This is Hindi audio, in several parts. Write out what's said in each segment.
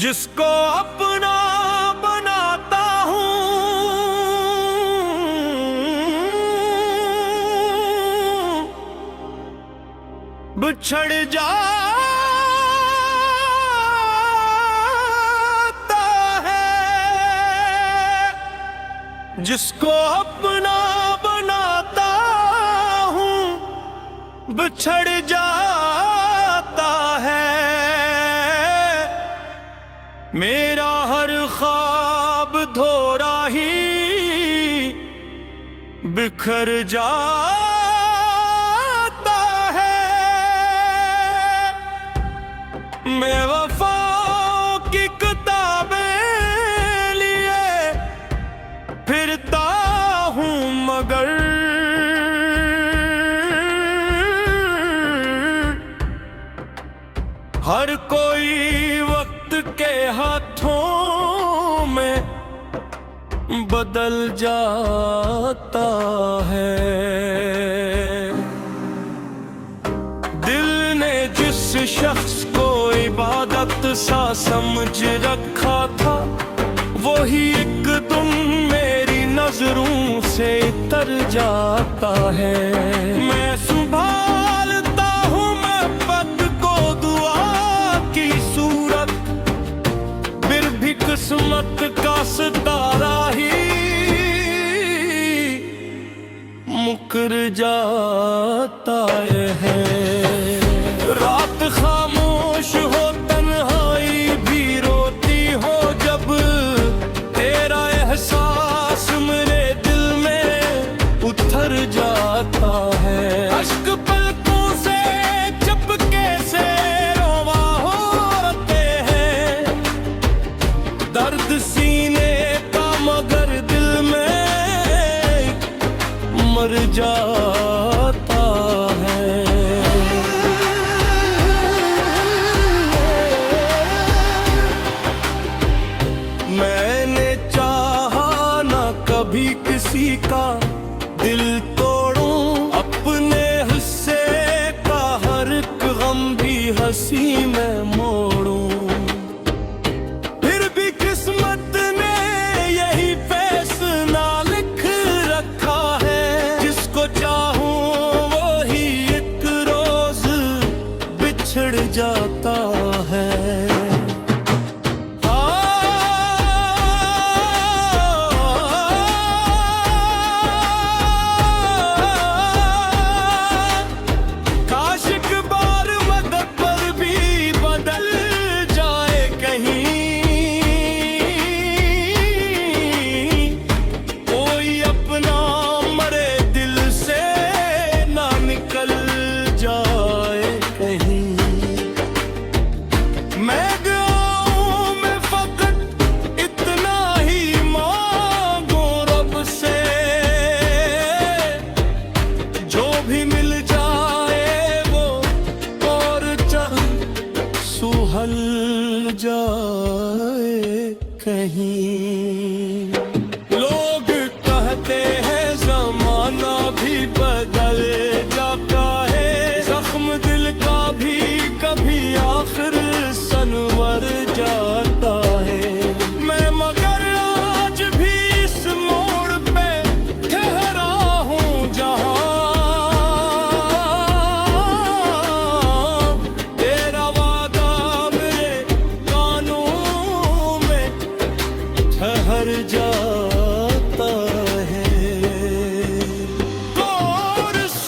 जिसको अपना बनाता हूँ बिछड़ जाता है। जिसको अपना बनाता हूँ बिछड़ जाता है। मेरा हर ख्वाब धोरा ही बिखर जाता है। मैं वफाओं की किताबें लिए फिरता हूँ मगर हर कोई वक्त के हाथों में बदल जाता है। दिल ने जिस शख्स को इबादत सा समझ रखा था वही एक दिन मेरी नजरों से तर जाता है। मैं संभालता हूँ मोहब्बत को दुआ की सूरत फिर भी किस्मत का सितारा ही मुकर जाता है। रात खामोश हो तन्हाई भी रोती हो जब तेरा एहसास मेरे दिल में उतर जाता है। अश्क पलकों से चपके से रोवा होते हैं दर्द सीने का मगर दिल में मर जाता है। मैंने चाहा ना कभी किसी का दिल तोड़ूं अपने हिस्से का हर एक गम भी हंसी में मोड़ूं। फिर भी किस्मत ने यही फैसला लिख रखा है जिसको चाहूं वही एक रोज बिछड़ जाता है। काश एक बार मदद पर भी बदल जाए कहीं कोई अपना मरे दिल से ना निकल जाए कहीं। मैं गाऊं मैं फकत इतना ही मांगू रब से जो भी मिल जाए वो और चंद सुहल जाए कहीं। लोग कहते हैं जमाना भी बदल जाता है जख्म दिल का भी कभी आखिर सनवर जाता है। मैं मगर आज भी इस मोड़ पे ठहरा हूँ जहाँ तेरा वादा मेरे कानों में ठहर जाता है। कोर्स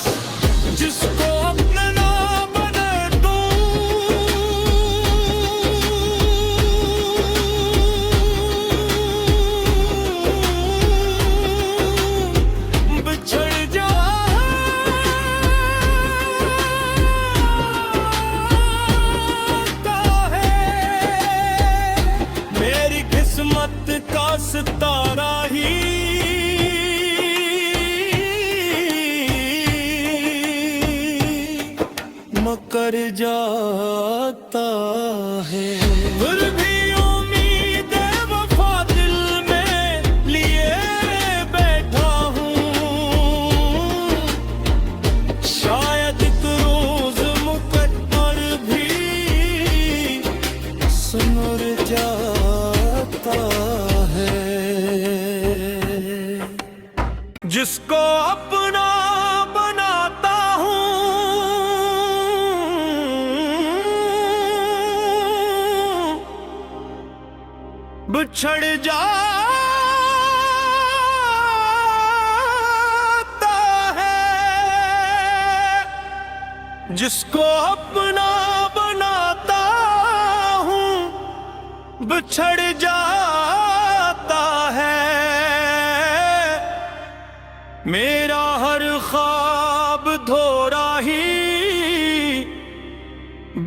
जिसको अपना बना दूं बिछड़ जाता है। मेरी किस्मत का सितारा ही मकर जाता है। फिर भी उम्मीद वफा दिल में लिए बैठा हूँ शायद एक रोज मुकद्दर भी सुनर जा जाता है। जिसको अपना बनाता हूँ बिछड़ जाता है। जिसको अपना बनाता हूँ बिछड़ जाता है। मेरा हर ख्वाब धोरा ही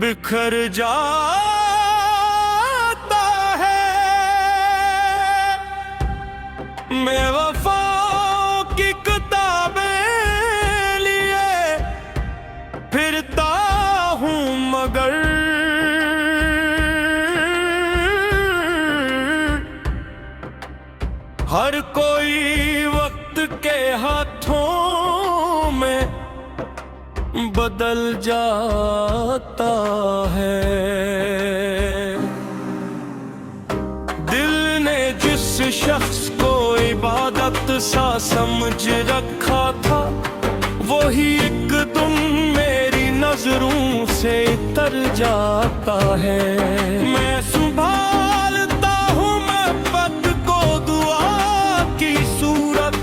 बिखर जाता है। मैं वफाओं की किताबें लिए फिरता हूँ मगर हर कोई वक्त के हाथों में बदल जाता है। दिल ने जिस शख्स को इबादत सा समझ रखा था वही एक दिन मेरी नजरों से तर जाता है। मैं संभालता हूँ मोहब्बत को दुआ की सूरत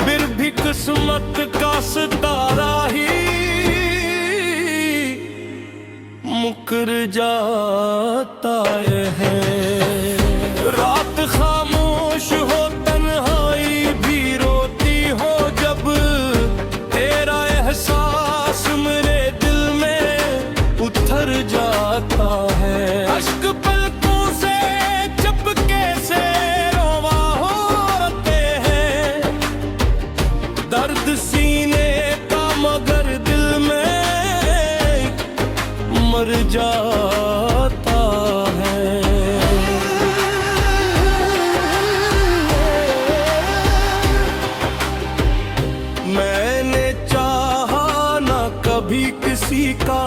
फिर भी किस्मत का सितारा ही मुकर जाता है। रात खामोश हो तन्हाई भी रोती हो जब तेरा एहसास मेरे दिल में उतर जाता है। अश्क पलकों से चपके से रोवा होते हैं दर्द सीने का मगर दिल में मर जाता है। मैंने चाहा ना कभी किसी का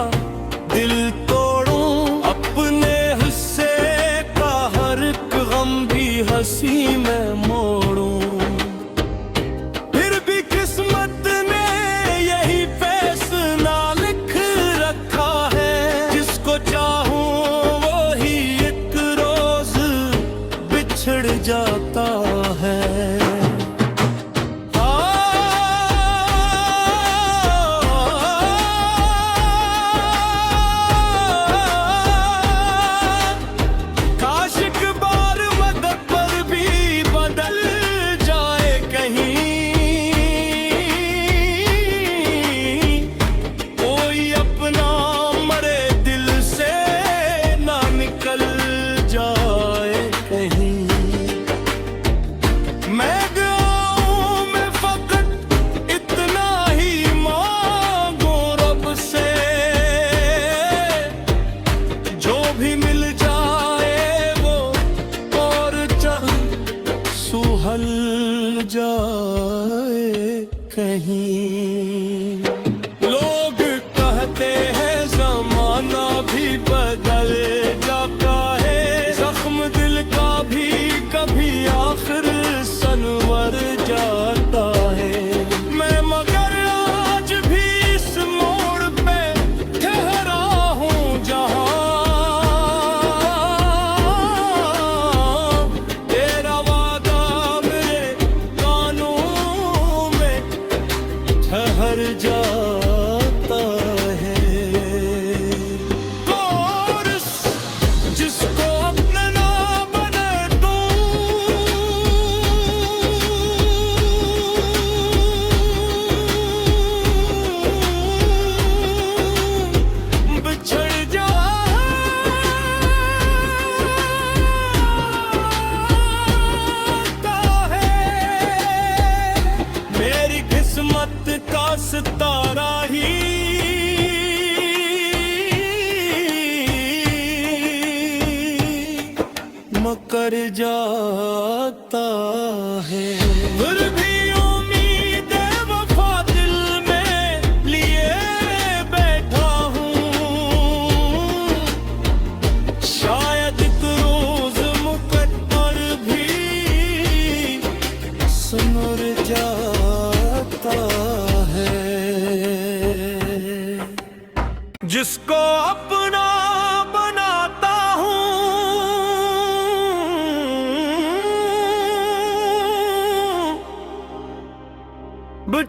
दिल तोड़ूं अपने हिस्से का हर एक गम भी हंसी में मोड़ूं। फिर भी किस्मत ने यही फैसला लिख रखा है जिसको चाहूं वो ही एक रोज बिछड़ जाता है। काश एक बार मदद पर भी बदल जाए कहीं कोई अपना मरे दिल से ना निकल जाए कहीं। मैं गाऊं मैं फकत इतना ही मांगू रब से जो भी मिल जाए वो और चल सुहल जाए कहीं। लोग कहते हैं जमाना भी बदल जाता है जख्म दिल का भी कभी आखिर सनवर जाता है। मैं मगर आज भी इस मोड़ पे ठहरा हूँ जहाँ तेरा वादा मेरे कानों में ठहर जाता है। कोर्स जिसको अपना ना बने बिछड़ जाता है। मेरी किस्मत का सितारा ही मकर जाता है। फिर भी उम्मीद वफा दिल में लिए बैठा हूँ शायद एक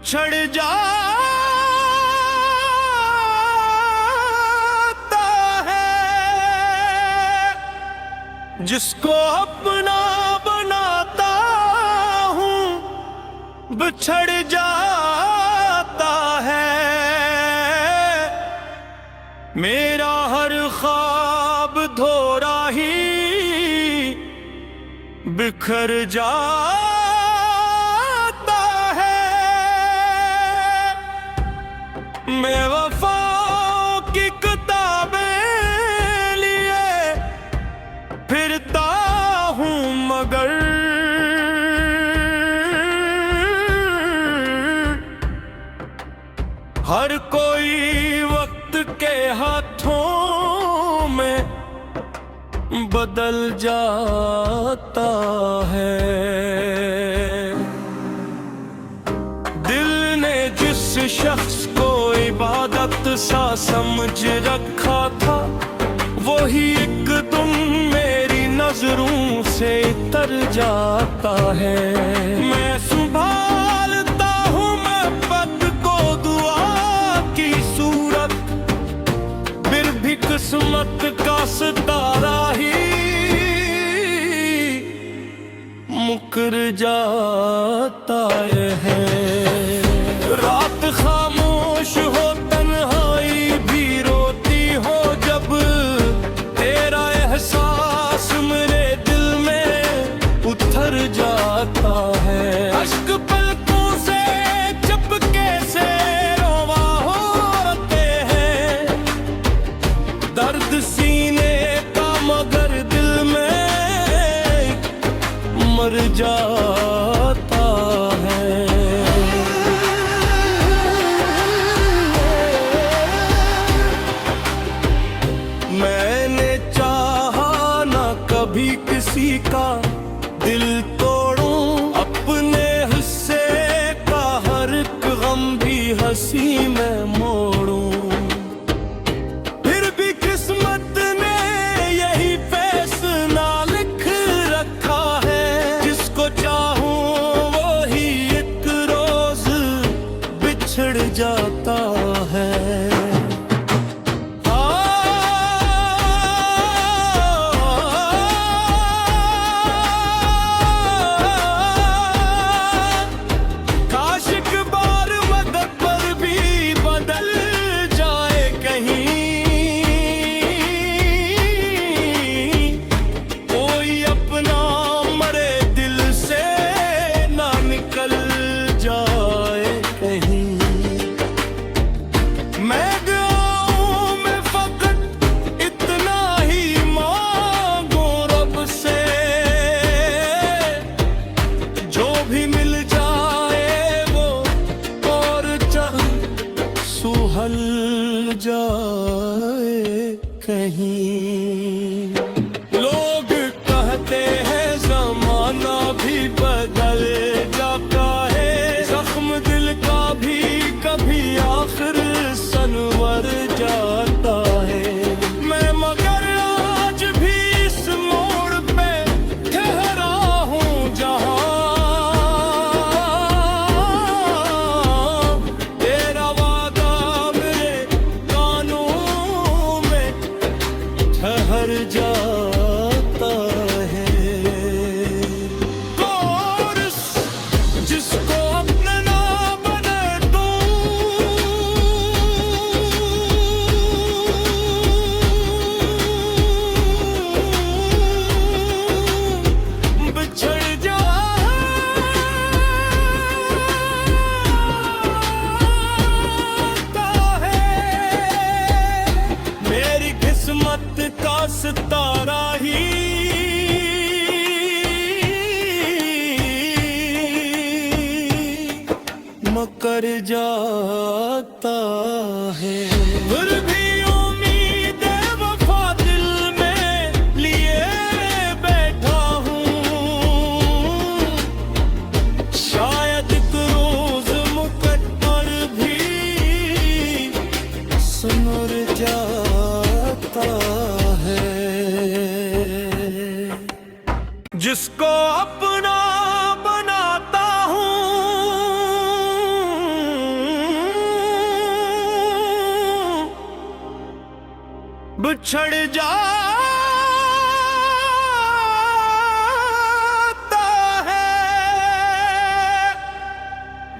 बिछड़ जाता है। जिसको अपना बनाता हूँ बिछड़ जाता है। मेरा हर ख्वाब धोरा ही बिखर जाता है। मैं वफाओं की किताबें लिए फिरता हूँ मगर हर कोई वक्त के हाथों में बदल जाता है। दिल ने जिस शख्स को इबादत सा समझ रखा था वही एक दिन मेरी नजरों से तर जाता है। मैं संभालता हूँ मोहब्बत को दुआ की सूरत, फिर भी किस्मत का सितारा ही मुकर जाता है। रात खामोश हो तन्हाई भी रोती हो जब तेरा एहसास मेरे दिल में उतर जाता है। अश्क पलकों से चपके से रोवा होते हैं, दर्द सीने का मगर दिल में मर जाता है। मैंने चाहा ना कभी किसी का दिल तोड़ूं, अपने हिस्से का हर एक गम भी हंसी में मोड़ूं। फिर भी किस्मत ने यही फैसला लिख रखा है, जिसको चाहूं वो ही एक रोज बिछड़ जाता है। सुहल जाए कहीं। लोग कहते हैं जमाना भी बदल जाता है, जख्म दिल का भी कभी आखिर सनवर जाता है। मैं मगर आज भी इस मोड़ पे ठहरा हूँ जहाँ तेरा वादा मेरे कानों में ठहर जाता है। कोर्स जिसको अपना ना बने दूं, बिछड़ जाता है। मेरी किस्मत का सितारा ही मकर जाता है। फिर भी उम्मीद वफा दिल में लिए बैठा हूँ, शायद एक रोज मुकद्दर भी सुमर जाता है। जिसको अपना बनाता हूँ बिछड़ जाता है,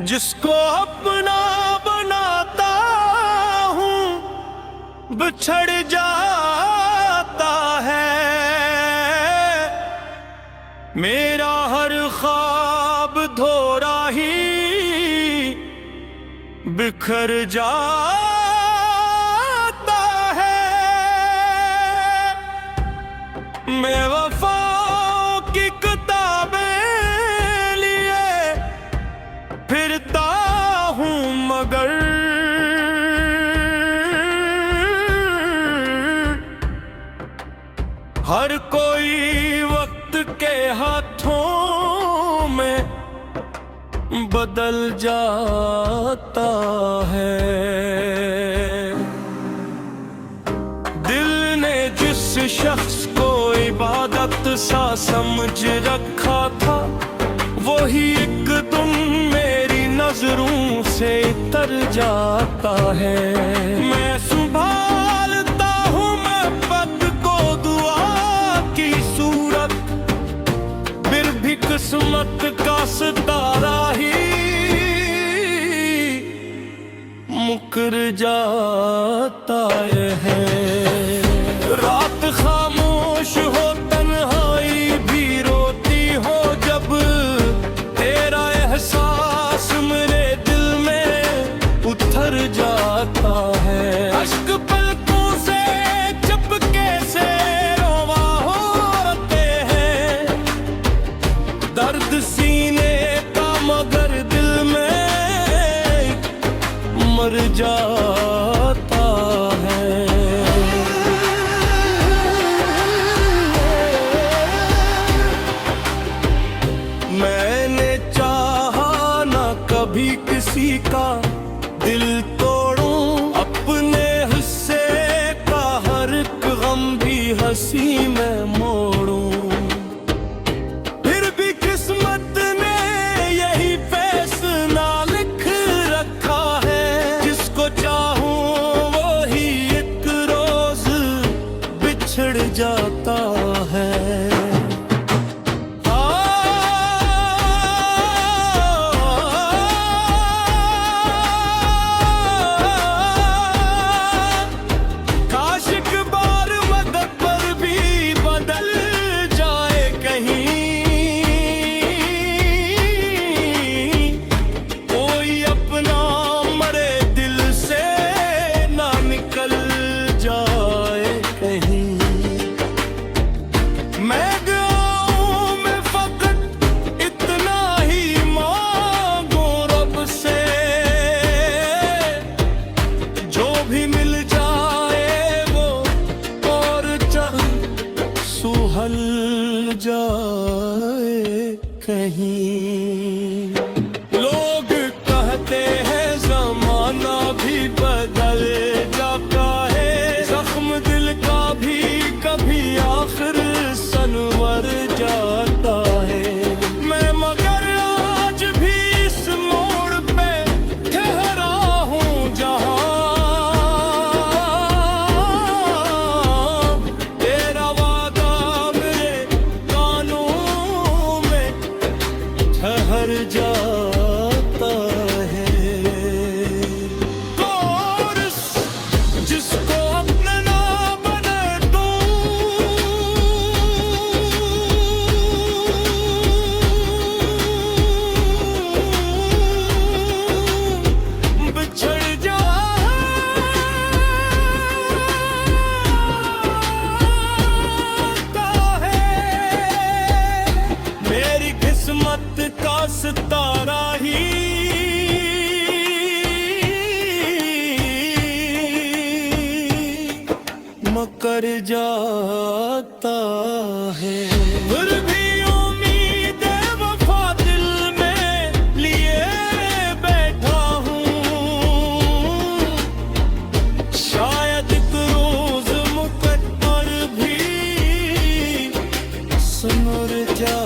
जिसको अपना बनाता हूँ बिछड़ जाता है। मेरा हर ख्वाब धोरा ही बिखर जाता है। मैं वफाओं की किताबें लिए फिरता हूँ, मगर हर कोई वक्त के हाथों में बदल जाता है। दिल ने जिस शख्स को इबादत सा समझ रखा था, वही एक दिन मेरी नजरों से तर जाता है। मैं संभालता हूँ मोहब्बत को दुआ की सूरत, फिर भी किस्मत का सितारा ही मुकर जाता है। रात खामोश हो, तन्हाई भी रोती हो, जब तेरा एहसास मेरे दिल में उतर जाता है। अश्क पलकों से चपके से रोवा होते हैं, दर्द सीने का मगर दिल में मर जाता है। मैंने चाहा ना कभी किसी का दिल तोड़ूं, अपने हिस्से का हर एक गम भी हंसी में मोड़ूं। फिर भी किस्मत ने यही फैसला लिख रखा है, जिसको चाहूं वही एक रोज बिछड़ जाता है। काश एक बार मदद पर भी बदल जाए कहीं, कोई अपना मरे दिल से ना निकल जाए कहीं। मैं गाँव में फकत इतना ही मांगू रब से, जो भी मिल जाए वो और चल सुहल जाए कहीं। लोग कहते हैं जमाना भी बदल जाता है, जख्म दिल का भी कभी आखिर सनवर जाता है। मैं मगर आज भी इस मोड़ पे ठहरा हूँ, जहाँ तेरा वादा मेरे कानों में ठहर जाता है। कोर्स जिसको अपना ना बने बिछड़ जाता है। मेरी किस्मत का सितारा ही मकर जाता है। फिर भी उम्मीद वफा दिल में लिए बैठा हूँ, शायद एक रोज मुकद्दर भी सुमर जा